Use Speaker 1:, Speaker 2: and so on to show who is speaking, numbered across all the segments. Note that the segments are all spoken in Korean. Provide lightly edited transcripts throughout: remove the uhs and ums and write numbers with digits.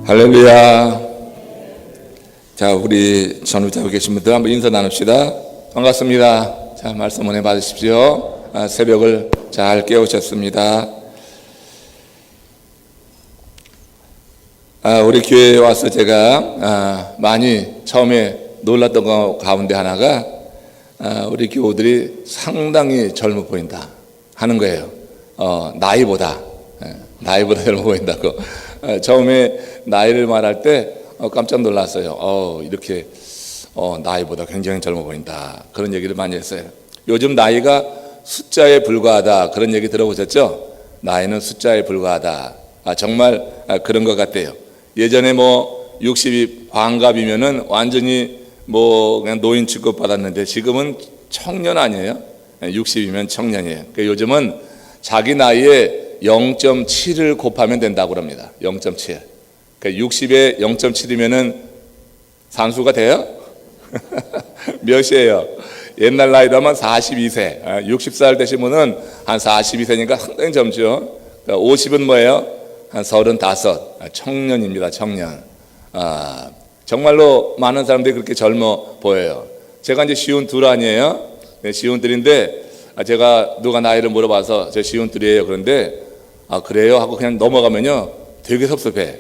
Speaker 1: 할렐루야. 자, 우리 전후자고 계신 분들 한번 인사 나눕시다. 반갑습니다. 자, 말씀 은혜 받으십시오. 새벽을 잘 깨우셨습니다. 우리 교회에 와서 제가 많이 처음에 놀랐던 것 가운데 하나가 우리 교우들이 상당히 젊어 보인다 하는 거예요. 나이보다 젊어 보인다고. 처음에 나이를 말할 때 깜짝 놀랐어요. 이렇게 나이보다 굉장히 젊어 보인다, 그런 얘기를 많이 했어요. 요즘 나이가 숫자에 불과하다, 그런 얘기 들어보셨죠? 나이는 숫자에 불과하다. 정말 그런 것 같아요. 예전에 60이 환갑이면은 완전히 그냥 노인 취급 받았는데 지금은 청년 아니에요? 60이면 청년이에요. 그러니까 요즘은 자기 나이에 0.7을 곱하면 된다고 합니다. 0.7. 그러니까 60에 0.7이면은 산수가 돼요? 몇이에요? 옛날 나이로 하면 42세. 60살 되신 분은 한 42세니까 상당히 젊죠. 그러니까 50은 뭐예요? 한 35. 청년입니다. 청년. 정말로 많은 사람들이 그렇게 젊어 보여요. 제가 이제 쉬운 둘 아니에요? 네, 쉬운 둘인데 제가 누가 나이를 물어봐서 저 쉬운 둘이에요. 그런데 그래요? 하고 그냥 넘어가면요 되게 섭섭해.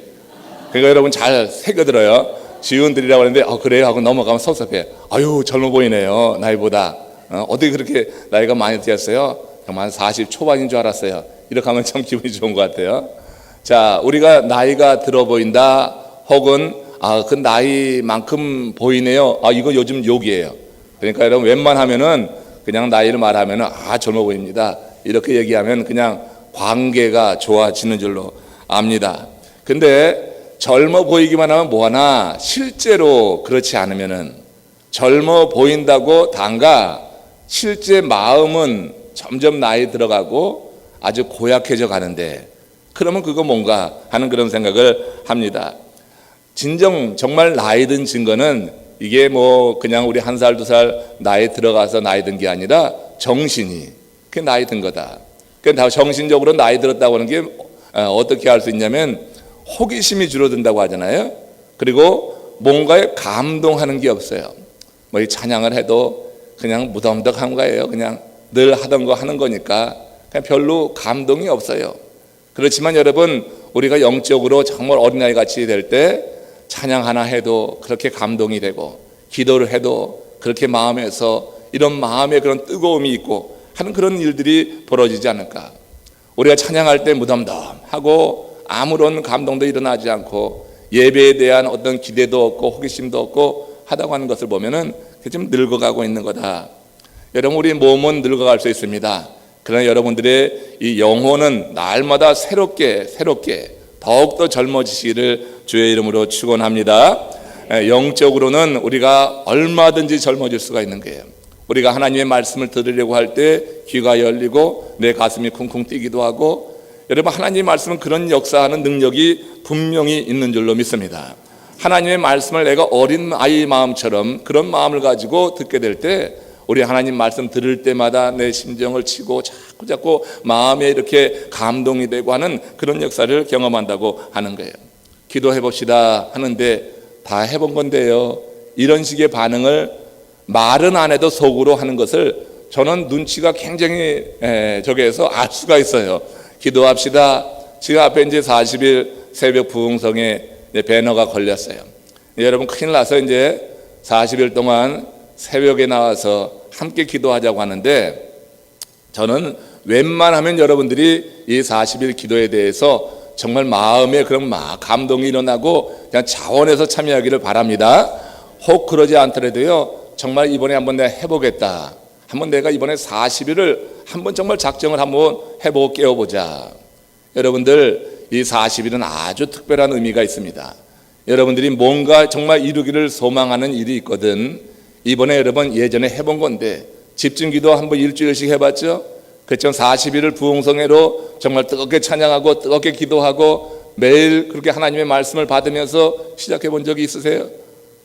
Speaker 1: 그러니까 여러분 잘 새겨들어요. 지훈들이라고 하는데 그래요? 하고 넘어가면 섭섭해. 아유, 젊어 보이네요, 나이보다. 어떻게 그렇게 나이가 많이 되었어요? 정말 40 초반인 줄 알았어요. 이렇게 하면 참 기분이 좋은 것 같아요. 자, 우리가 나이가 들어 보인다, 혹은 그 나이만큼 보이네요, 이거 요즘 욕이에요. 그러니까 여러분 웬만하면은 그냥 나이를 말하면은 젊어 보입니다, 이렇게 얘기하면 그냥 관계가 좋아지는 줄로 압니다. 근데 젊어 보이기만 하면 뭐하나, 실제로 그렇지 않으면은 젊어 보인다고 단가 실제 마음은 점점 나이 들어가고 아주 고약해져 가는데, 그러면 그거 뭔가 하는 그런 생각을 합니다. 진정 정말 나이 든 증거는 이게 그냥 우리 1살 2살 나이 들어가서 나이 든 게 아니라 정신이 그게 나이 든 거다. 그러니까 정신적으로 나이 들었다고 하는 게 어떻게 할 수 있냐면 호기심이 줄어든다고 하잖아요. 그리고 뭔가에 감동하는 게 없어요. 이 찬양을 해도 그냥 무덤덕한 거예요. 그냥 늘 하던 거 하는 거니까 그냥 별로 감동이 없어요. 그렇지만 여러분, 우리가 영적으로 정말 어린아이 같이 될 때 찬양 하나 해도 그렇게 감동이 되고, 기도를 해도 그렇게 마음에서 이런 마음의 그런 뜨거움이 있고 하는 그런 일들이 벌어지지 않을까. 우리가 찬양할 때 무덤덤하고 아무런 감동도 일어나지 않고 예배에 대한 어떤 기대도 없고 호기심도 없고 하다고 하는 것을 보면은 좀 늙어가고 있는 거다. 여러분, 우리 몸은 늙어갈 수 있습니다. 그러나 여러분들의 이 영혼은 날마다 새롭게 더욱더 젊어지시기를 주의 이름으로 축원합니다. 영적으로는 우리가 얼마든지 젊어질 수가 있는 거예요. 우리가 하나님의 말씀을 들으려고 할 때 귀가 열리고 내 가슴이 쿵쿵 뛰기도 하고, 여러분, 하나님의 말씀은 그런 역사하는 능력이 분명히 있는 줄로 믿습니다. 하나님의 말씀을 내가 어린 아이 마음처럼 그런 마음을 가지고 듣게 될 때, 우리 하나님 말씀 들을 때마다 내 심정을 치고 자꾸 마음에 이렇게 감동이 되고 하는 그런 역사를 경험한다고 하는 거예요. 기도해 봅시다 하는데 다 해본 건데요, 이런 식의 반응을 말은 안 해도 속으로 하는 것을 저는 눈치가 굉장히 저기에서 알 수가 있어요. 기도합시다. 지금 앞에 이제 40일 새벽 부흥성에 배너가 걸렸어요. 여러분, 큰일 나서 이제 40일 동안 새벽에 나와서 함께 기도하자고 하는데, 저는 웬만하면 여러분들이 이 40일 기도에 대해서 정말 마음에 그런 감동이 일어나고 그냥 자원해서 참여하기를 바랍니다. 혹 그러지 않더라도요, 정말 이번에 한번 내가 해보겠다, 한번 내가 이번에 40일을 한번 정말 작정을 한번 해보고 깨워보자. 여러분들, 이 40일은 아주 특별한 의미가 있습니다. 여러분들이 뭔가 정말 이루기를 소망하는 일이 있거든. 이번에 여러분 예전에 해본 건데 집중기도 한번 일주일씩 해봤죠? 그렇죠? 40일을 부흥성회로 정말 뜨겁게 찬양하고 뜨겁게 기도하고 매일 그렇게 하나님의 말씀을 받으면서 시작해 본 적이 있으세요?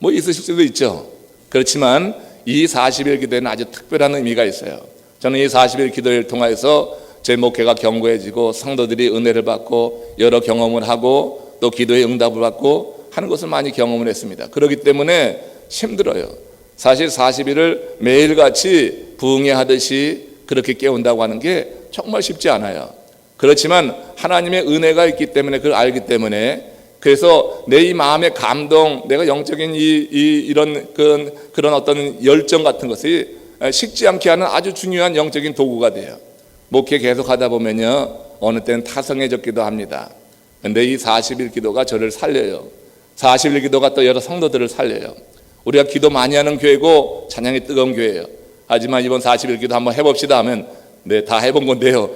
Speaker 1: 있으실 수도 있죠. 그렇지만 이 40일 기도에는 아주 특별한 의미가 있어요. 저는 이 40일 기도를 통해서 제 목회가 견고해지고 성도들이 은혜를 받고 여러 경험을 하고 또 기도의 응답을 받고 하는 것을 많이 경험을 했습니다. 그렇기 때문에 힘들어요. 사실 40일을 매일같이 부흥회하듯이 그렇게 깨운다고 하는 게 정말 쉽지 않아요. 그렇지만 하나님의 은혜가 있기 때문에 그걸 알기 때문에, 그래서 내 이 마음의 감동, 내가 영적인 이런 그런 어떤 열정 같은 것이 식지 않게 하는 아주 중요한 영적인 도구가 돼요. 목회 계속 하다 보면요, 어느 때는 타성해졌기도 합니다. 근데 이 40일 기도가 저를 살려요. 40일 기도가 또 여러 성도들을 살려요. 우리가 기도 많이 하는 교회고 찬양이 뜨거운 교회예요. 하지만 이번 40일 기도 한번 해봅시다 하면, 네, 다 해본 건데요,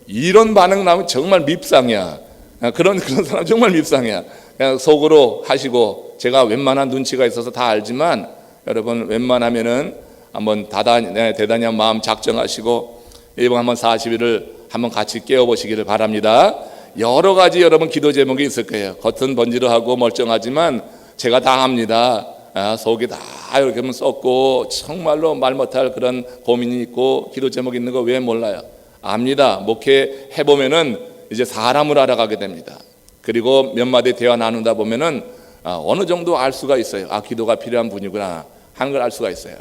Speaker 1: 이런 반응 나오면 정말 밉상이야. 그런 사람 정말 밉상이야. 그냥 속으로 하시고, 제가 웬만한 눈치가 있어서 다 알지만, 여러분 웬만하면은 한번 대단히 한 마음 작정하시고 이번 한번 40일을 한번 같이 깨워보시기를 바랍니다. 여러 가지 여러분 기도 제목이 있을 거예요. 겉은 번지르하고 멀쩡하지만 제가 다 합니다. 속이 다 이렇게 하면 썩고 정말로 말 못할 그런 고민이 있고 기도 제목 있는 거 왜 몰라요? 압니다. 목회 해보면은 이제 사람을 알아가게 됩니다. 그리고 몇 마디 대화 나누다 보면은 어느 정도 알 수가 있어요. 기도가 필요한 분이구나 하는 걸 알 수가 있어요.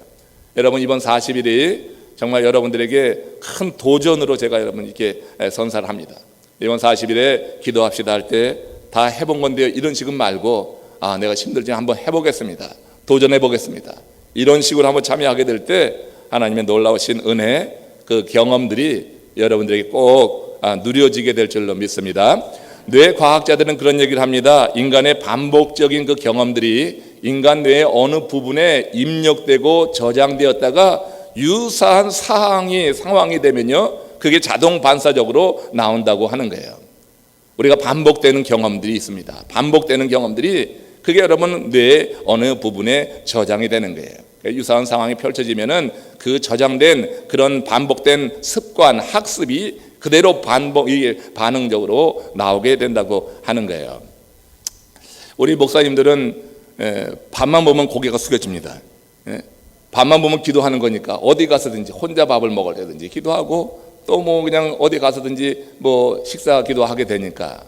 Speaker 1: 여러분 이번 40일이 정말 여러분들에게 큰 도전으로 제가 여러분 이렇게 선사를 합니다. 이번 40일에 기도합시다 할 때 다 해본 건데요, 이런 식은 말고 내가 힘들지만 한번 해보겠습니다, 도전해 보겠습니다, 이런 식으로 한번 참여하게 될 때 하나님의 놀라우신 은혜, 그 경험들이 여러분들에게 꼭 누려지게 될 줄로 믿습니다. 뇌 과학자들은 그런 얘기를 합니다. 인간의 반복적인 그 경험들이 인간 뇌의 어느 부분에 입력되고 저장되었다가 유사한 상황이 되면요, 그게 자동 반사적으로 나온다고 하는 거예요. 우리가 반복되는 경험들이 있습니다. 반복되는 경험들이 그게 여러분 뇌의 어느 부분에 저장이 되는 거예요. 유사한 상황이 펼쳐지면은 그 저장된 그런 반복된 습관, 학습이 그대로 반응적으로 나오게 된다고 하는 거예요. 우리 목사님들은 밥만 보면 고개가 숙여집니다. 밥만 보면 기도하는 거니까 어디 가서든지 혼자 밥을 먹을 때든지 기도하고, 또 뭐 그냥 어디 가서든지 뭐 식사 기도하게 되니까.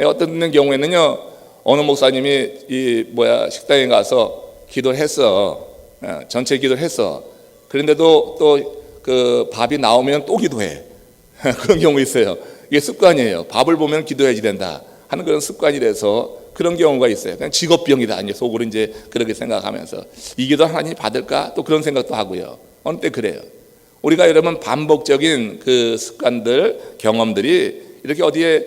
Speaker 1: 어떤 경우에는요, 어느 목사님이 식당에 가서 기도를 했어. 전체 기도를 했어. 그런데도 또 그 밥이 나오면 또 기도해. 그런 경우 있어요. 이게 습관이에요. 밥을 보면 기도해야지 된다 하는 그런 습관이 돼서 그런 경우가 있어요. 그냥 직업병이다 이제 속으로 이제 그렇게 생각하면서 이 기도 하나님이 받을까, 또 그런 생각도 하고요. 어느 때 그래요. 우리가 여러분 반복적인 그 습관들, 경험들이 이렇게 어디에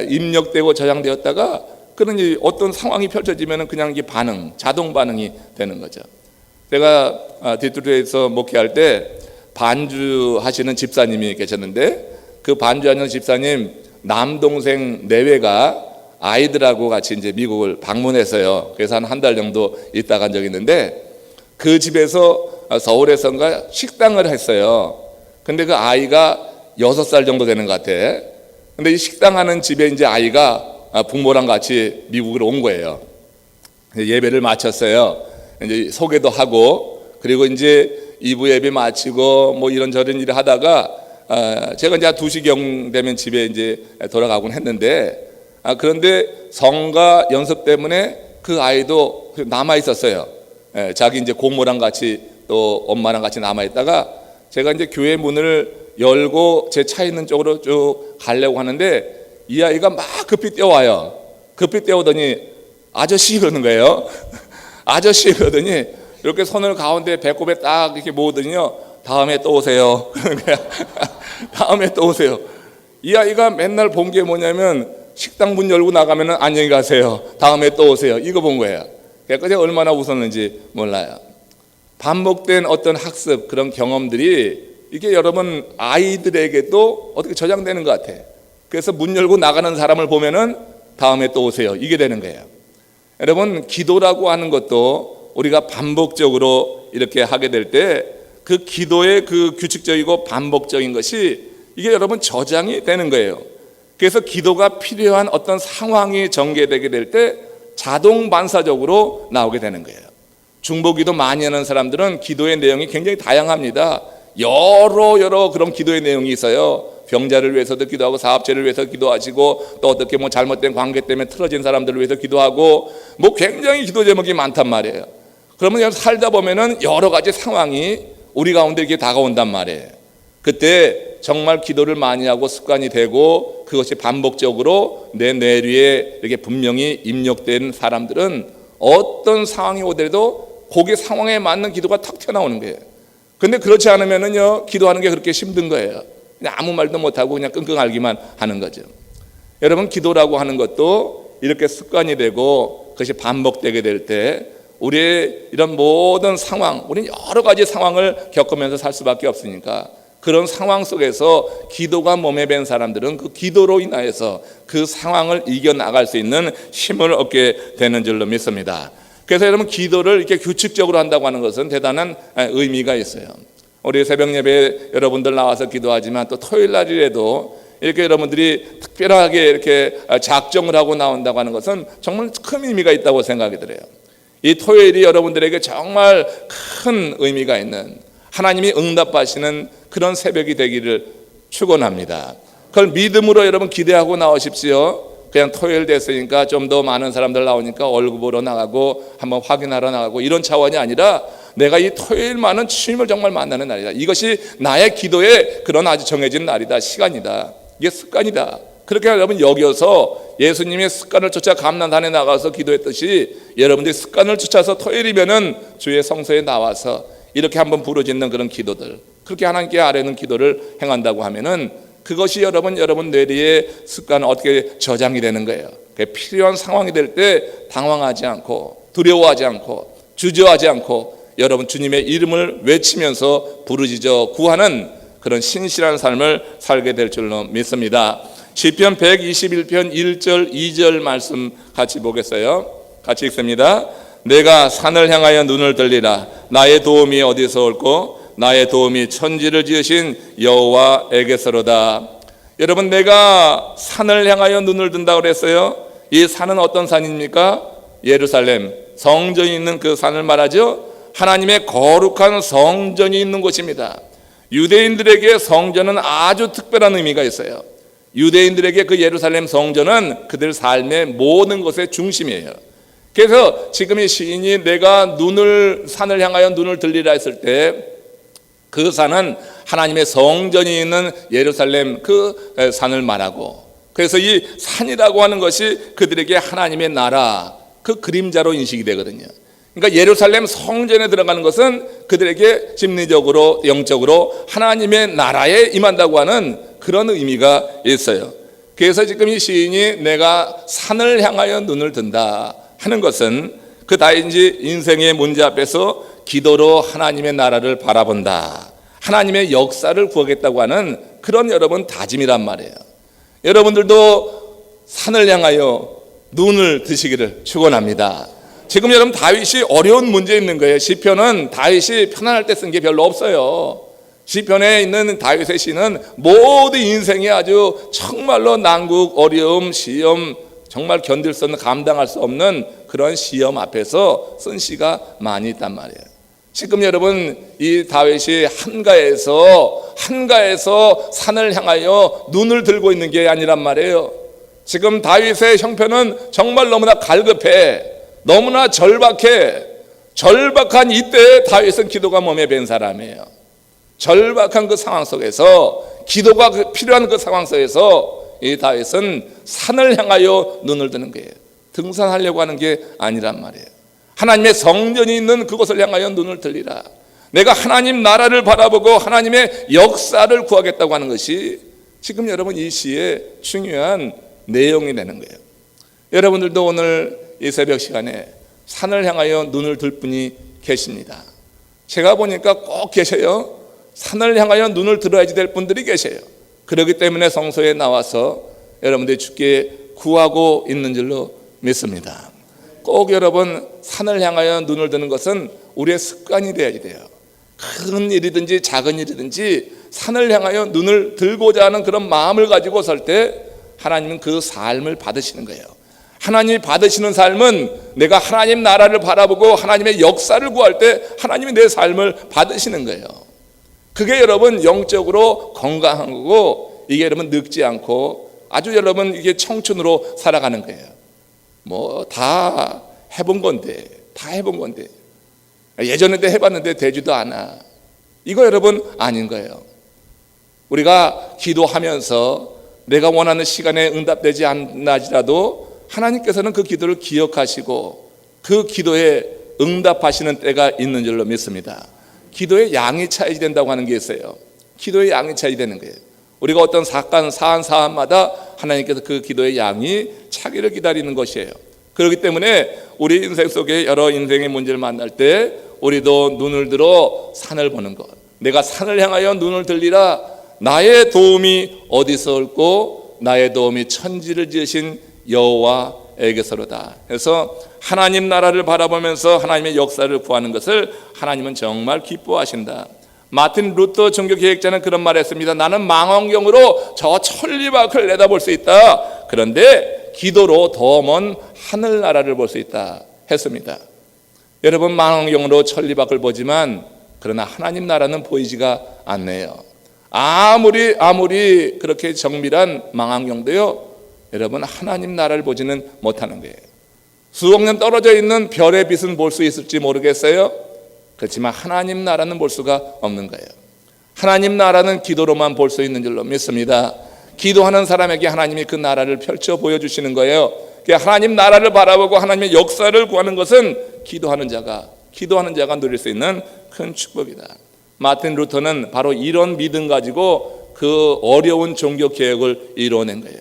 Speaker 1: 입력되고 저장되었다가 그런 어떤 상황이 펼쳐지면은 그냥 이게 자동 반응이 되는 거죠. 제가 디트로이트에서 목회할 때 반주하시는 집사님이 계셨는데, 그 반주하는 집사님 남동생 내외가 아이들하고 같이 이제 미국을 방문했어요. 그래서 한 달 정도 있다 간 적이 있는데, 그 집에서 서울에선가 식당을 했어요. 근데 그 아이가 6살 정도 되는 것 같아. 근데 이 식당하는 집에 이제 아이가 부모랑 같이 미국으로 온 거예요. 예배를 마쳤어요. 이제 소개도 하고, 그리고 이제 2부 예배 마치고 뭐 이런저런 일을 하다가 제가 이제 2시경 되면 집에 이제 돌아가곤 했는데, 그런데 성가 연습 때문에 그 아이도 남아 있었어요. 자기 이제 고모랑 같이 또 엄마랑 같이 남아 있다가 제가 이제 교회 문을 열고 제 차 있는 쪽으로 쭉 가려고 하는데 이 아이가 막 급히 뛰어와요. 급히 뛰어오더니 아저씨 그러는 거예요. 아저씨 그러더니 이렇게 손을 가운데 배꼽에 딱 이렇게 모으더니요, 다음에 또 오세요. 그러는 거야. 다음에 또 오세요. 이 아이가 맨날 본 게 뭐냐면 식당 문 열고 나가면은 안녕히 가세요, 다음에 또 오세요, 이거 본 거예요. 그래서 제가 얼마나 웃었는지 몰라요. 반복된 어떤 학습, 그런 경험들이 이게 여러분 아이들에게도 어떻게 저장되는 것 같아. 그래서 문 열고 나가는 사람을 보면은 다음에 또 오세요, 이게 되는 거예요. 여러분 기도라고 하는 것도 우리가 반복적으로 이렇게 하게 될 때 그 기도의 그 규칙적이고 반복적인 것이 이게 여러분 저장이 되는 거예요. 그래서 기도가 필요한 어떤 상황이 전개되게 될 때 자동 반사적으로 나오게 되는 거예요. 중보기도 많이 하는 사람들은 기도의 내용이 굉장히 다양합니다. 여러 그런 기도의 내용이 있어요. 병자를 위해서도 기도하고 사업체를 위해서 기도하시고 또 어떻게 뭐 잘못된 관계 때문에 틀어진 사람들을 위해서 기도하고 뭐 굉장히 기도 제목이 많단 말이에요. 그러면 살다 보면은 여러 가지 상황이 우리 가운데 이렇게 다가온단 말이에요. 그때 정말 기도를 많이 하고 습관이 되고 그것이 반복적으로 내 뇌리에 이렇게 분명히 입력된 사람들은 어떤 상황이 오더라도 거기 상황에 맞는 기도가 탁 튀어나오는 거예요. 근데 그렇지 않으면은요, 기도하는 게 그렇게 힘든 거예요. 그냥 아무 말도 못하고 그냥 끙끙 앓기만 하는 거죠. 여러분, 기도라고 하는 것도 이렇게 습관이 되고 그것이 반복되게 될 때 우리의 이런 모든 상황, 우리는 여러 가지 상황을 겪으면서 살 수밖에 없으니까 그런 상황 속에서 기도가 몸에 밴 사람들은 그 기도로 인하여서 그 상황을 이겨나갈 수 있는 힘을 얻게 되는 줄로 믿습니다. 그래서 여러분, 기도를 이렇게 규칙적으로 한다고 하는 것은 대단한 의미가 있어요. 우리 새벽 예배에 여러분들 나와서 기도하지만 또 토요일 날이라도 이렇게 여러분들이 특별하게 이렇게 작정을 하고 나온다고 하는 것은 정말 큰 의미가 있다고 생각이 들어요. 이 토요일이 여러분들에게 정말 큰 의미가 있는, 하나님이 응답하시는 그런 새벽이 되기를 축원합니다. 그걸 믿음으로 여러분 기대하고 나오십시오. 그냥 토요일 됐으니까 좀 더 많은 사람들 나오니까 얼굴 보러 나가고 한번 확인하러 나가고 이런 차원이 아니라 내가 이 토요일만은 주님을 정말 만나는 날이다. 이것이 나의 기도의 그런 아주 정해진 날이다, 시간이다. 이게 습관이다. 그렇게 여러분 여겨서 예수님의 습관을 쫓아 감난산에 나가서 기도했듯이 여러분들이 습관을 쫓아서 토요일이면은 주의 성소에 나와서 이렇게 한번 부르짖는 그런 기도들, 그렇게 하나님께 아뢰는 기도를 행한다고 하면은 그것이 여러분 뇌리의 습관은 어떻게 저장이 되는 거예요. 필요한 상황이 될 때 당황하지 않고 두려워하지 않고 주저하지 않고 여러분 주님의 이름을 외치면서 부르짖어 구하는 그런 신실한 삶을 살게 될 줄로 믿습니다. 시편 121편 1절 2절 말씀 같이 보겠어요. 같이 읽습니다. 내가 산을 향하여 눈을 들리라. 나의 도움이 어디서 올꼬? 나의 도움이 천지를 지으신 여호와에게서로다. 여러분, 내가 산을 향하여 눈을 든다고 그랬어요. 이 산은 어떤 산입니까? 예루살렘 성전이 있는 그 산을 말하죠. 하나님의 거룩한 성전이 있는 곳입니다. 유대인들에게 성전은 아주 특별한 의미가 있어요. 유대인들에게 그 예루살렘 성전은 그들 삶의 모든 것의 중심이에요. 그래서 지금 이 시인이 내가 산을 향하여 눈을 들리라 했을 때 그 산은 하나님의 성전이 있는 예루살렘 그 산을 말하고, 그래서 이 산이라고 하는 것이 그들에게 하나님의 나라 그 그림자로 인식이 되거든요. 그러니까 예루살렘 성전에 들어가는 것은 그들에게 심리적으로 영적으로 하나님의 나라에 임한다고 하는 그런 의미가 있어요. 그래서 지금 이 시인이 내가 산을 향하여 눈을 든다 하는 것은 그 다인지 인생의 문제 앞에서 기도로 하나님의 나라를 바라본다, 하나님의 역사를 구하겠다고 하는 그런 여러분 다짐이란 말이에요. 여러분들도 산을 향하여 눈을 드시기를 축원합니다. 지금 여러분 다윗이 어려운 문제 있는 거예요. 시편은 다윗이 편안할 때 쓴 게 별로 없어요. 시편에 있는 다윗의 시는 모든 인생이 아주 정말로 난국, 어려움, 시험, 정말 견딜 수 없는, 감당할 수 없는 그런 시험 앞에서 쓴 시가 많이 있단 말이에요. 지금 여러분 이 다윗이 한가에서 산을 향하여 눈을 들고 있는 게 아니란 말이에요. 지금 다윗의 형편은 정말 너무나 갈급해, 너무나 절박한 이때에 다윗은 기도가 몸에 밴 사람이에요. 절박한 그 상황 속에서, 기도가 필요한 그 상황 속에서 이 다윗은 산을 향하여 눈을 드는 거예요. 등산하려고 하는 게 아니란 말이에요. 하나님의 성전이 있는 그곳을 향하여 눈을 들리라. 내가 하나님 나라를 바라보고 하나님의 역사를 구하겠다고 하는 것이 지금 여러분 이 시의 중요한 내용이 되는 거예요. 여러분들도 오늘 이 새벽 시간에 산을 향하여 눈을 들 분이 계십니다. 제가 보니까 꼭 계셔요. 산을 향하여 눈을 들어야지 될 분들이 계셔요. 그렇기 때문에 성소에 나와서 여러분들이 주께 구하고 있는 줄로 믿습니다. 꼭 여러분 산을 향하여 눈을 드는 것은 우리의 습관이 되어야 돼요. 큰 일이든지 작은 일이든지 산을 향하여 눈을 들고자 하는 그런 마음을 가지고 설 때 하나님은 그 삶을 받으시는 거예요. 하나님이 받으시는 삶은 내가 하나님 나라를 바라보고 하나님의 역사를 구할 때 하나님이 내 삶을 받으시는 거예요. 그게 여러분 영적으로 건강한 거고, 이게 여러분 늙지 않고 아주 여러분 이게 청춘으로 살아가는 거예요. 뭐 다 해본 건데, 예전에도 해봤는데 되지도 않아. 이거 여러분 아닌 거예요. 우리가 기도하면서 내가 원하는 시간에 응답되지 않나지라도 하나님께서는 그 기도를 기억하시고 그 기도에 응답하시는 때가 있는 줄로 믿습니다. 기도의 양이 차이된다고 하는 게 있어요. 기도의 양이 차이되는 거예요. 우리가 어떤 사안마다 하나님께서 그 기도의 양이 차기를 기다리는 것이에요. 그렇기 때문에 우리 인생 속에 여러 인생의 문제를 만날 때 우리도 눈을 들어 산을 보는 것, 내가 산을 향하여 눈을 들리라. 나의 도움이 어디서 올고 나의 도움이 천지를 지으신 여호와에게서로다. 그래서 하나님 나라를 바라보면서 하나님의 역사를 구하는 것을 하나님은 정말 기뻐하신다. 마틴 루터 종교 계획자는 그런 말을 했습니다. 나는 망원경으로 저 천리밖을 내다볼 수 있다. 그런데 기도로 더 먼 하늘나라를 볼 수 있다 했습니다. 여러분, 망원경으로 천리밖을 보지만 그러나 하나님 나라는 보이지가 않네요. 아무리 그렇게 정밀한 망원경도요, 여러분 하나님 나라를 보지는 못하는 거예요. 수억 년 떨어져 있는 별의 빛은 볼 수 있을지 모르겠어요. 그렇지만 하나님 나라는 볼 수가 없는 거예요. 하나님 나라는 기도로만 볼 수 있는 줄로 믿습니다. 기도하는 사람에게 하나님이 그 나라를 펼쳐 보여주시는 거예요. 하나님 나라를 바라보고 하나님의 역사를 구하는 것은 기도하는 자가 누릴 수 있는 큰 축복이다. 마틴 루터는 바로 이런 믿음 가지고 그 어려운 종교 개혁을 이뤄낸 거예요.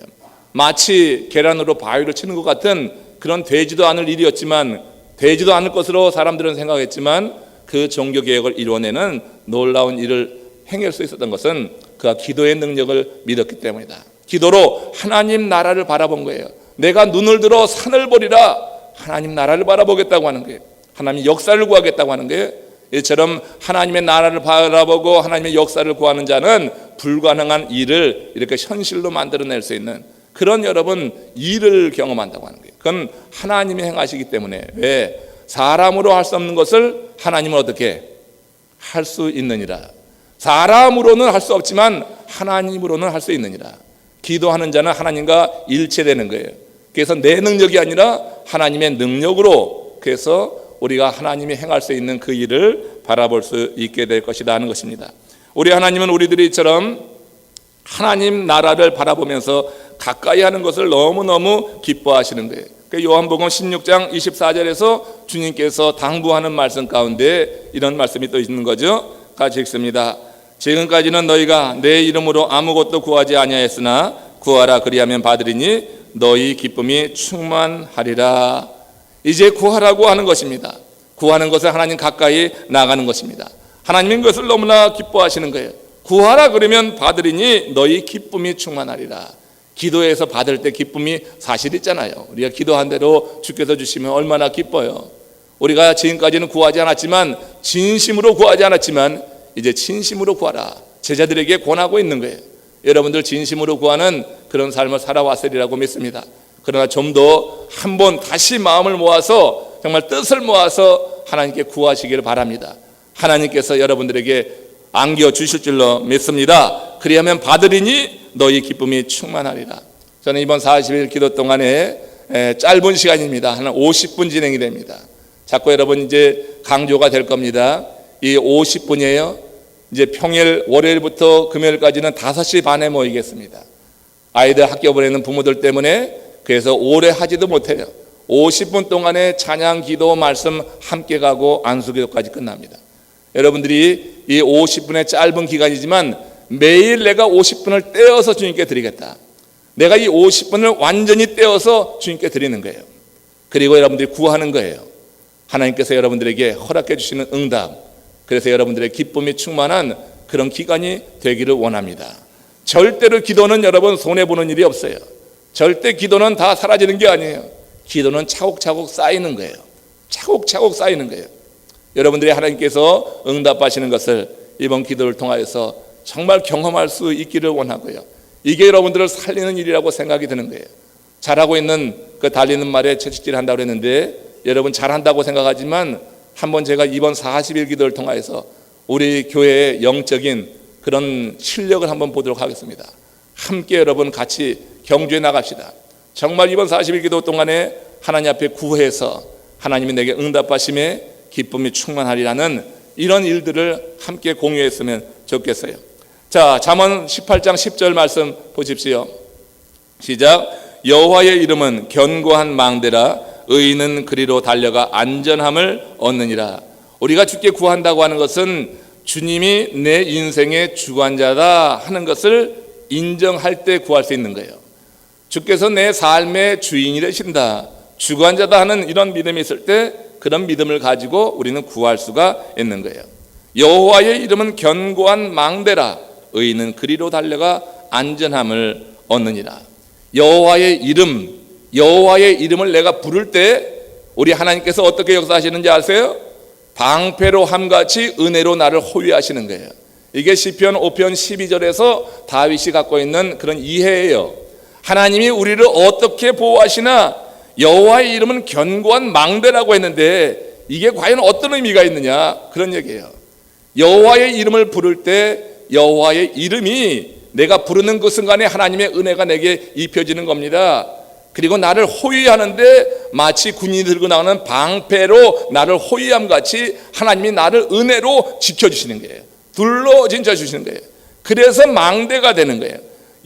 Speaker 1: 마치 계란으로 바위를 치는 것 같은 그런 되지도 않을 일이었지만, 되지도 않을 것으로 사람들은 생각했지만 그 종교 개혁을 이뤄내는 놀라운 일을 행할 수 있었던 것은 그가 기도의 능력을 믿었기 때문이다. 기도로 하나님 나라를 바라본 거예요. 내가 눈을 들어 산을 보리라. 하나님 나라를 바라보겠다고 하는 거예요. 하나님의 역사를 구하겠다고 하는 거예요. 이처럼 하나님의 나라를 바라보고 하나님의 역사를 구하는 자는 불가능한 일을 이렇게 현실로 만들어낼 수 있는 그런 여러분 일을 경험한다고 하는 거예요. 그건 하나님이 행하시기 때문에. 왜? 사람으로 할 수 없는 것을 하나님은 어떻게 할 수 있느니라. 사람으로는 할 수 없지만 하나님으로는 할 수 있느니라. 기도하는 자는 하나님과 일체되는 거예요. 그래서 내 능력이 아니라 하나님의 능력으로, 그래서 우리가 하나님이 행할 수 있는 그 일을 바라볼 수 있게 될 것이다 하는 것입니다. 우리 하나님은 우리들이처럼 하나님 나라를 바라보면서 가까이 하는 것을 너무너무 기뻐하시는 거예요. 요한복음 16장 24절에서 주님께서 당부하는 말씀 가운데 이런 말씀이 또 있는 거죠. 같이 읽습니다. 지금까지는 너희가 내 이름으로 아무것도 구하지 아니하였으나 구하라 그리하면 받으리니 너희 기쁨이 충만하리라. 이제 구하라고 하는 것입니다. 구하는 것을 하나님 가까이 나가는 것입니다. 하나님은 그것을 너무나 기뻐하시는 거예요. 구하라 그러면 받으리니 너희 기쁨이 충만하리라. 기도해서 받을 때 기쁨이 사실 있잖아요. 우리가 기도한 대로 주께서 주시면 얼마나 기뻐요. 우리가 지금까지는 구하지 않았지만, 진심으로 구하지 않았지만 이제 진심으로 구하라. 제자들에게 권하고 있는 거예요. 여러분들 진심으로 구하는 그런 삶을 살아왔으리라고 믿습니다. 그러나 좀 더 한번 다시 마음을 모아서 정말 뜻을 모아서 하나님께 구하시기를 바랍니다. 하나님께서 여러분들에게 안겨주실 줄로 믿습니다. 그리하면 받으리니 너희 기쁨이 충만하리라. 저는 이번 40일 기도 동안에 짧은 시간입니다. 한 50분 진행이 됩니다. 자꾸 여러분 이제 강조가 될 겁니다. 이 50분이에요. 이제 평일 월요일부터 금요일까지는 5시 반에 모이겠습니다. 아이들 학교 보내는 부모들 때문에 그래서 오래 하지도 못해요. 50분 동안에 찬양, 기도, 말씀 함께 가고 안수기도까지 끝납니다. 여러분들이 이 50분의 짧은 기간이지만 매일 내가 50분을 떼어서 주님께 드리겠다. 내가 이 50분을 완전히 떼어서 주님께 드리는 거예요. 그리고 여러분들이 구하는 거예요. 하나님께서 여러분들에게 허락해 주시는 응답, 그래서 여러분들의 기쁨이 충만한 그런 기간이 되기를 원합니다. 절대로 기도는 여러분 손해보는 일이 없어요. 절대 기도는 다 사라지는 게 아니에요. 기도는 차곡차곡 쌓이는 거예요. 차곡차곡 쌓이는 거예요. 여러분들이 하나님께서 응답하시는 것을 이번 기도를 통하여서 정말 경험할 수 있기를 원하고요. 이게 여러분들을 살리는 일이라고 생각이 드는 거예요. 잘하고 있는 그 달리는 말에 채찍질 한다고 했는데, 여러분 잘한다고 생각하지만 한번 제가 이번 40일 기도를 통하여서 우리 교회의 영적인 그런 실력을 한번 보도록 하겠습니다. 함께 여러분 같이 경주해 나갑시다. 정말 이번 40일 기도 동안에 하나님 앞에 구해서 하나님이 내게 응답하심에 기쁨이 충만하리라는 이런 일들을 함께 공유했으면 좋겠어요. 자, 잠언 18장 10절 말씀 보십시오. 시작. 여호와의 이름은 견고한 망대라 의인은 그리로 달려가 안전함을 얻느니라. 우리가 주께 구한다고 하는 것은 주님이 내 인생의 주관자다 하는 것을 인정할 때 구할 수 있는 거예요. 주께서 내 삶의 주인이 되신다, 주관자다 하는 이런 믿음이 있을 때 그런 믿음을 가지고 우리는 구할 수가 있는 거예요. 여호와의 이름은 견고한 망대라 의인은 그리로 달려가 안전함을 얻느니라. 여호와의 이름을 내가 부를 때 우리 하나님께서 어떻게 역사하시는지 아세요? 방패로 함같이 은혜로 나를 호위하시는 거예요. 이게 시편 5편 12절에서 다윗이 갖고 있는 그런 이해예요. 하나님이 우리를 어떻게 보호하시나? 여호와의 이름은 견고한 망대라고 했는데 이게 과연 어떤 의미가 있느냐? 그런 얘기예요. 여호와의 이름을 부를 때 여호와의 이름이 내가 부르는 그 순간에 하나님의 은혜가 내게 입혀지는 겁니다. 그리고 나를 호위하는데 마치 군인이 들고 나오는 방패로 나를 호위함 같이 하나님이 나를 은혜로 지켜주시는 거예요. 둘러진져 주시는 거예요. 그래서 망대가 되는 거예요.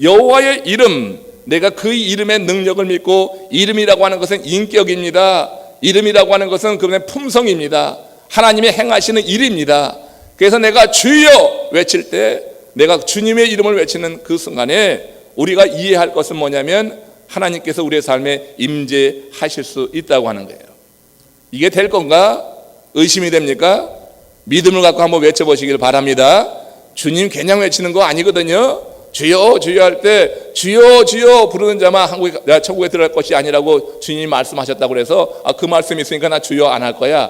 Speaker 1: 여호와의 이름, 내가 그 이름의 능력을 믿고, 이름이라고 하는 것은 인격입니다. 이름이라고 하는 것은 그분의 품성입니다. 하나님의 행하시는 일입니다. 그래서 내가 주여 외칠 때, 내가 주님의 이름을 외치는 그 순간에 우리가 이해할 것은 뭐냐면 하나님께서 우리의 삶에 임재하실 수 있다고 하는 거예요. 이게 될 건가? 의심이 됩니까? 믿음을 갖고 한번 외쳐보시길 바랍니다. 주님 그냥 외치는 거 아니거든요. 주여 주여 할 때 주여 주여 부르는 자만 천국에 들어갈 것이 아니라고 주님이 말씀하셨다고 그래서 그 말씀이 있으니까 나 주여 안 할 거야.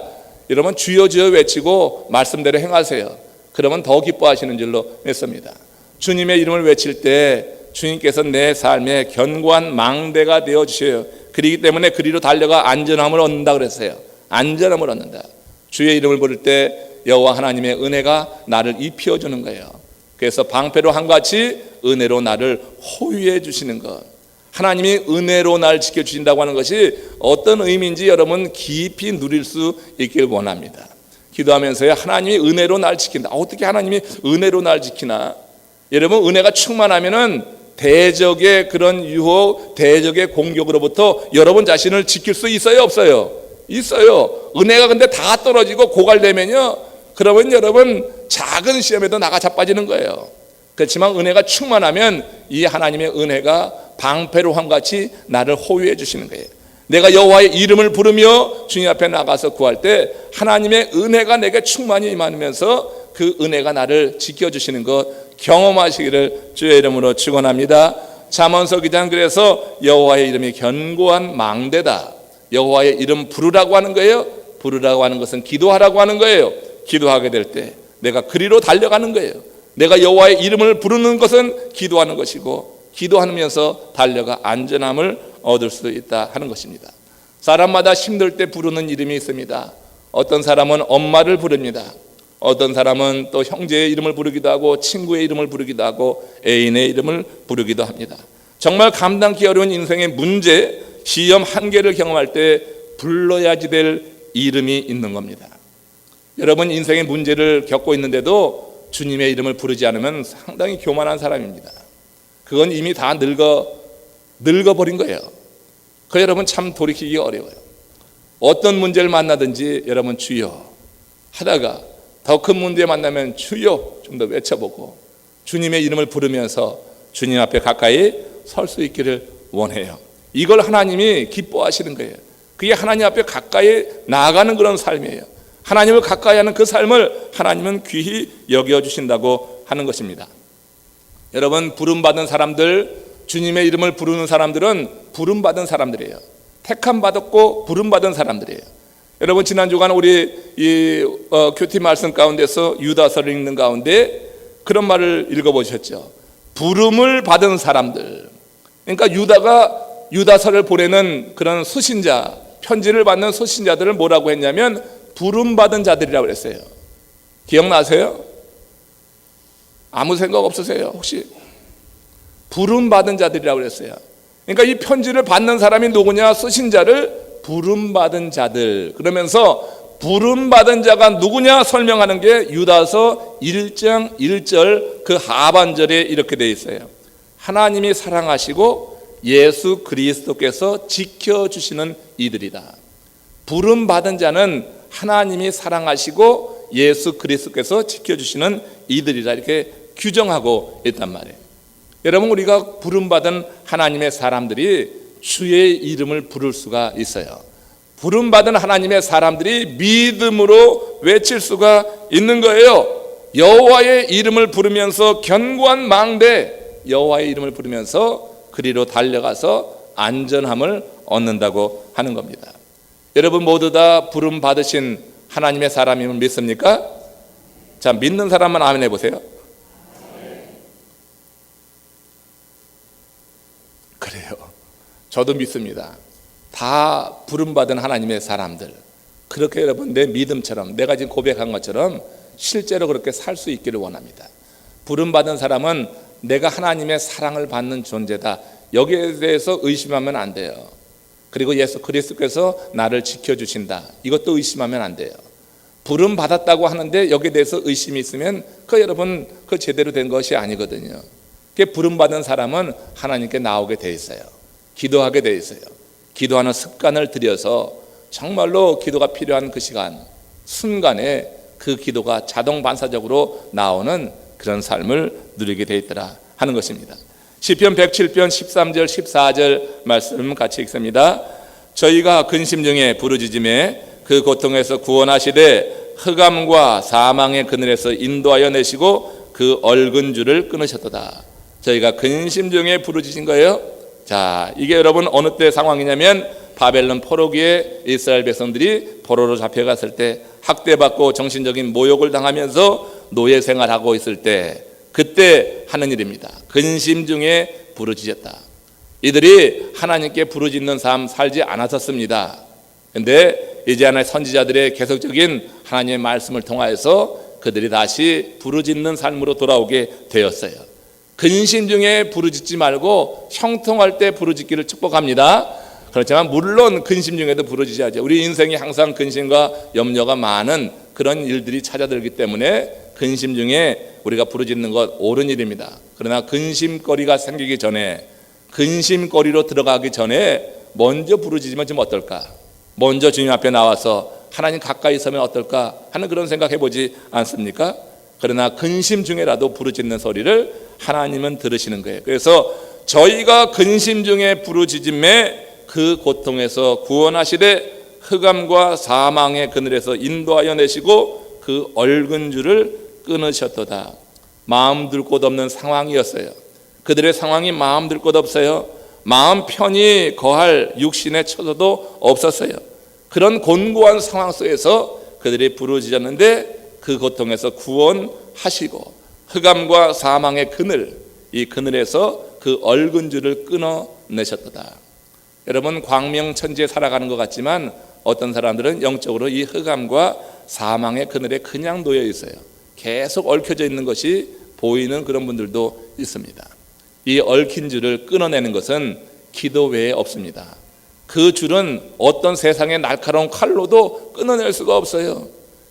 Speaker 1: 여러분 주여 주여 외치고 말씀대로 행하세요. 그러면 더 기뻐하시는 줄로 믿습니다. 주님의 이름을 외칠 때 주님께서 내 삶의 견고한 망대가 되어주셔요. 그렇기 때문에 그리로 달려가 안전함을 얻는다 그랬어요. 안전함을 얻는다. 주의 이름을 부를 때 여호와 하나님의 은혜가 나를 입혀주는 거예요. 그래서 방패로 함같이 은혜로 나를 호위해 주시는 것, 하나님이 은혜로 날 지켜주신다고 하는 것이 어떤 의미인지 여러분 깊이 누릴 수 있길 원합니다. 기도하면서요, 하나님이 은혜로 날 지킨다. 어떻게 하나님이 은혜로 날 지키나? 여러분 은혜가 충만하면은 대적의 그런 유혹, 대적의 공격으로부터 여러분 자신을 지킬 수 있어요, 없어요? 있어요. 은혜가 근데 다 떨어지고 고갈되면요, 그러면 여러분 작은 시험에도 나가 자빠지는 거예요. 그렇지만 은혜가 충만하면 이 하나님의 은혜가 방패로 함같이 나를 호위해 주시는 거예요. 내가 여호와의 이름을 부르며 주님 앞에 나가서 구할 때 하나님의 은혜가 내게 충만히 임하면서 그 은혜가 나를 지켜주시는 것 경험하시기를 주의 이름으로 축원합니다. 잠언서 기자는 그래서 여호와의 이름이 견고한 망대다. 여호와의 이름 부르라고 하는 거예요. 부르라고 하는 것은 기도하라고 하는 거예요. 기도하게 될 때 내가 그리로 달려가는 거예요. 내가 여호와의 이름을 부르는 것은 기도하는 것이고, 기도하면서 달려가 안전함을 얻을 수 있다 하는 것입니다. 사람마다 힘들 때 부르는 이름이 있습니다. 어떤 사람은 엄마를 부릅니다. 어떤 사람은 또 형제의 이름을 부르기도 하고, 친구의 이름을 부르기도 하고, 애인의 이름을 부르기도 합니다. 정말 감당하기 어려운 인생의 문제, 시험 한계를 경험할 때 불러야지 될 이름이 있는 겁니다. 여러분 인생의 문제를 겪고 있는데도 주님의 이름을 부르지 않으면 상당히 교만한 사람입니다. 그건 이미 다 늙어버린 거예요. 그 여러분 참 돌이키기가 어려워요. 어떤 문제를 만나든지 여러분 주여 하다가 더 큰 문제 만나면 주여 좀 더 외쳐보고 주님의 이름을 부르면서 주님 앞에 가까이 설 수 있기를 원해요. 이걸 하나님이 기뻐하시는 거예요. 그게 하나님 앞에 가까이 나아가는 그런 삶이에요. 하나님을 가까이 하는 그 삶을 하나님은 귀히 여겨주신다고 하는 것입니다. 여러분 부름받은 사람들, 주님의 이름을 부르는 사람들은 부름받은 사람들이에요. 택함 받았고 부름받은 사람들이에요. 여러분 지난 주간 우리 큐티 말씀 가운데서 유다서를 읽는 가운데 그런 말을 읽어보셨죠. 부름을 받은 사람들. 그러니까 유다가 유다서를 보내는 그런 서신자, 편지를 받는 서신자들을 뭐라고 했냐면 부름받은 자들이라고 그랬어요. 기억나세요? 아무 생각 없으세요? 혹시 부름받은 자들이라고 그랬어요. 그러니까 이 편지를 받는 사람이 누구냐? 쓰신 자를 부름받은 자들. 그러면서 부름받은 자가 누구냐 설명하는 게 유다서 1장 1절 그 하반절에 이렇게 되어 있어요. 하나님이 사랑하시고 예수 그리스도께서 지켜주시는 이들이다. 부름받은 자는 하나님이 사랑하시고 예수 그리스도께서 지켜주시는 이들이다, 이렇게 규정하고 있단 말이에요. 여러분, 우리가 부름받은 하나님의 사람들이 주의 이름을 부를 수가 있어요. 부름받은 하나님의 사람들이 믿음으로 외칠 수가 있는 거예요. 여호와의 이름을 부르면서 견고한 망대, 여호와의 이름을 부르면서 그리로 달려가서 안전함을 얻는다고 하는 겁니다. 여러분 모두 다 부름 받으신 하나님의 사람임을 믿습니까? 자, 믿는 사람만 아멘 해보세요. 그래요. 저도 믿습니다. 다 부름받은 하나님의 사람들, 그렇게 여러분 내 믿음처럼, 내가 지금 고백한 것처럼 실제로 그렇게 살 수 있기를 원합니다. 부름받은 사람은 내가 하나님의 사랑을 받는 존재다, 여기에 대해서 의심하면 안 돼요. 그리고 예수 그리스도께서 나를 지켜주신다, 이것도 의심하면 안 돼요. 부름받았다고 하는데 여기에 대해서 의심이 있으면 여러분 그 제대로 된 것이 아니거든요. 부름받은 사람은 하나님께 나오게 돼 있어요. 기도하게 돼 있어요. 기도하는 습관을 들여서 정말로 기도가 필요한 그 시간, 순간에 그 기도가 자동 반사적으로 나오는 그런 삶을 누리게 돼 있더라 하는 것입니다. 시편 107편 13절 14절 말씀 같이 읽습니다. 저희가 근심 중에 부르짖음에 그 고통에서 구원하시되 흑암과 사망의 그늘에서 인도하여 내시고 그 얼근 줄을 끊으셨도다. 저희가 근심 중에 부르짖은 거예요. 자, 이게 여러분 어느 때 상황이냐면 바벨론 포로기에 이스라엘 백성들이 포로로 잡혀갔을 때, 학대받고 정신적인 모욕을 당하면서 노예 생활하고 있을 때, 그때 하는 일입니다. 근심 중에 부르짖었다. 이들이 하나님께 부르짖는 삶 살지 않았었습니다. 그런데 이제 하나의 선지자들의 계속적인 하나님의 말씀을 통하여서 그들이 다시 부르짖는 삶으로 돌아오게 되었어요. 근심 중에 부르짖지 말고 형통할 때 부르짖기를 축복합니다. 그렇지만 물론 근심 중에도 부르짖어야죠. 우리 인생이 항상 근심과 염려가 많은 그런 일들이 찾아들기 때문에 근심 중에 우리가 부르짖는 것 옳은 일입니다. 그러나 근심거리가 생기기 전에, 근심거리로 들어가기 전에 먼저 부르짖으면 좀 어떨까? 먼저 주님 앞에 나와서 하나님 가까이 있으면 어떨까 하는 그런 생각해 보지 않습니까? 그러나 근심 중에라도 부르짖는 소리를 하나님은 들으시는 거예요. 그래서 저희가 근심 중에 부르짖음에 그 고통에서 구원하시되 흑암과 사망의 그늘에서 인도하여 내시고 그 얼근 줄을 끊으셨도다. 마음 둘 곳 없는 상황이었어요. 그들의 상황이 마음 둘 곳 없어요. 마음 편히 거할 육신의 처소도 없었어요. 그런 곤고한 상황 속에서 그들이 부르짖었는데 그 고통에서 구원하시고 흑암과 사망의 그늘, 이 그늘에서 그 얼근 줄을 끊어내셨도다. 여러분, 광명천지에 살아가는 것 같지만 어떤 사람들은 영적으로 이 흑암과 사망의 그늘에 그냥 놓여 있어요. 계속 얽혀져 있는 것이 보이는 그런 분들도 있습니다. 이 얽힌 줄을 끊어내는 것은 기도 외에 없습니다. 그 줄은 어떤 세상의 날카로운 칼로도 끊어낼 수가 없어요.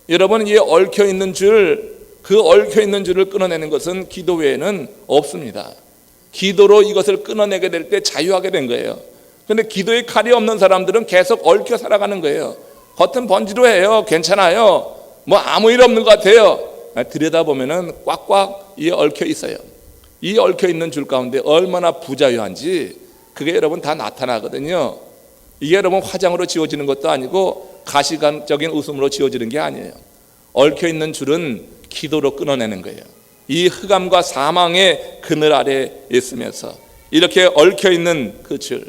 Speaker 1: 여러분, 이 얽혀있는 줄, 그 얽혀있는 줄을 끊어내는 것은 기도 외에는 없습니다. 기도로 이것을 끊어내게 될 때 자유하게 된 거예요. 그런데 기도의 칼이 없는 사람들은 계속 얽혀 살아가는 거예요. 겉은 번지르해요. 괜찮아요. 뭐 아무 일 없는 것 같아요. 들여다보면은 꽉꽉 이 얽혀 있어요. 이 얽혀 있는 줄 가운데 얼마나 부자유한지 그게 여러분 다 나타나거든요. 이게 여러분 화장으로 지워지는 것도 아니고 가시적인 웃음으로 지워지는 게 아니에요. 얽혀 있는 줄은 기도로 끊어내는 거예요. 이 흑암과 사망의 그늘 아래 있으면서 이렇게 얽혀 있는 그 줄,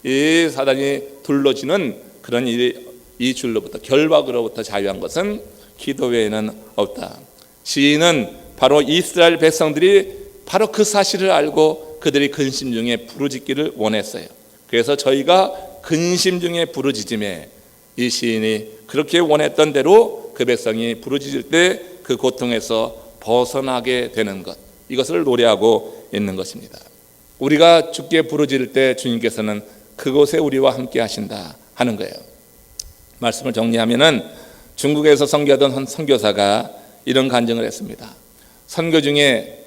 Speaker 1: 이 사단이 둘러지는 그런 이 줄로부터, 결박으로부터 자유한 것은 기도 외에는 없다. 시인은 바로 이스라엘 백성들이 바로 그 사실을 알고 그들이 근심 중에 부르짖기를 원했어요. 그래서 저희가 근심 중에 부르짖음에, 이 시인이 그렇게 원했던 대로 그 백성이 부르짖을 때 그 고통에서 벗어나게 되는 것, 이것을 노래하고 있는 것입니다. 우리가 주께 부르짖을 때 주님께서는 그곳에 우리와 함께 하신다 하는 거예요. 말씀을 정리하면은 중국에서 선교하던 한 선교사가 이런 간증을 했습니다. 선교 중에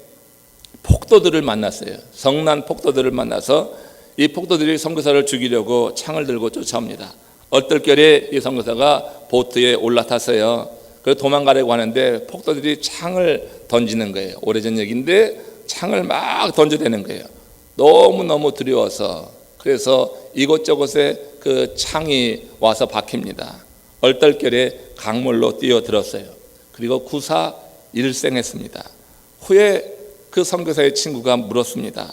Speaker 1: 폭도들을 만났어요. 성난 폭도들을 만나서 이 폭도들이 선교사를 죽이려고 창을 들고 쫓아옵니다. 얼떨결에 이 선교사가 보트에 올라탔어요. 그래서 도망가려고 하는데 폭도들이 창을 던지는 거예요. 오래전 얘기인데 창을 막 던져대는 거예요. 너무너무 두려워서. 그래서 이곳저곳에 그 창이 와서 박힙니다. 얼떨결에 강물로 뛰어들었어요. 그리고 구사 일생했습니다. 후에 그 선교사의 친구가 물었습니다.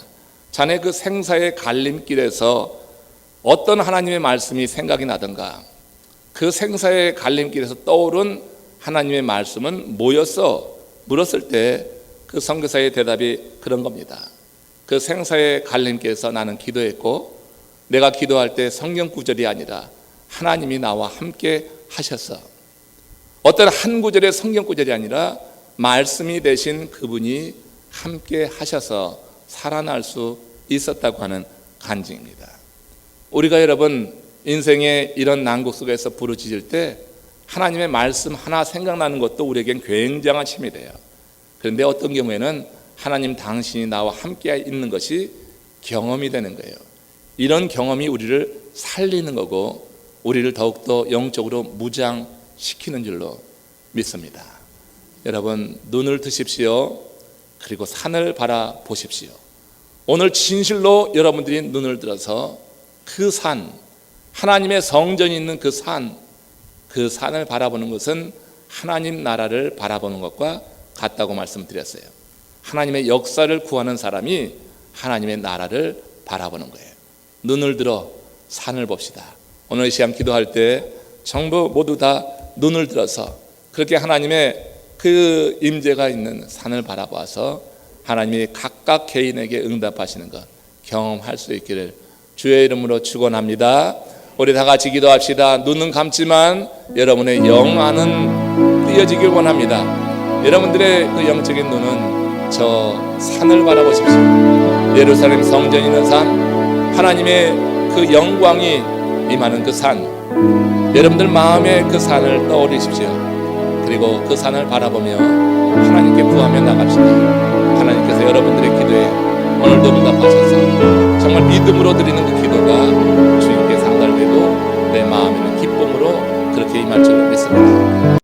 Speaker 1: 자네 그 생사의 갈림길에서 어떤 하나님의 말씀이 생각이 나던가? 그 생사의 갈림길에서 떠오른 하나님의 말씀은 뭐였어? 물었을 때 그 선교사의 대답이 그런 겁니다. 그 생사의 갈림길에서 나는 기도했고 내가 기도할 때 성경 구절이 아니라 하나님이 나와 함께 하셨어. 어떤 한 구절의 성경 구절이 아니라 말씀이 되신 그분이 함께 하셔서 살아날 수 있었다고 하는 간증입니다. 우리가 여러분 인생의 이런 난국 속에서 부르짖을 때 하나님의 말씀 하나 생각나는 것도 우리에겐 굉장한 힘이 돼요. 그런데 어떤 경우에는 하나님 당신이 나와 함께 있는 것이 경험이 되는 거예요. 이런 경험이 우리를 살리는 거고 우리를 더욱더 영적으로 무장시키는 줄로 믿습니다. 여러분 눈을 드십시오. 그리고 산을 바라보십시오. 오늘 진실로 여러분들이 눈을 들어서 그 산, 하나님의 성전이 있는 그 산을 바라보는 것은 하나님 나라를 바라보는 것과 같다고 말씀드렸어요. 하나님의 역사를 구하는 사람이 하나님의 나라를 바라보는 거예요. 눈을 들어 산을 봅시다. 오늘 이 시간 기도할 때 전부 모두 다 눈을 들어서 그렇게 하나님의 그 임재가 있는 산을 바라봐서 하나님이 각각 개인에게 응답하시는 것 경험할 수 있기를 주의 이름으로 축원합니다. 우리 다 같이 기도합시다. 눈은 감지만 여러분의 영 안은 뜨여지길 원합니다. 여러분들의 그 영적인 눈은 저 산을 바라보십시오. 예루살렘 성전이 있는 산, 하나님의 그 영광이 임하는 그 산, 여러분들 마음에 그 산을 떠올리십시오. 그리고 그 산을 바라보며 하나님께 구하며 나갑시다. 하나님께서 여러분들의 기도에 오늘도 응답하셔서 정말 믿음으로 드리는 그 기도가 주님께 상달되고 내 마음에는 기쁨으로 그렇게 임할 줄을 믿습니다.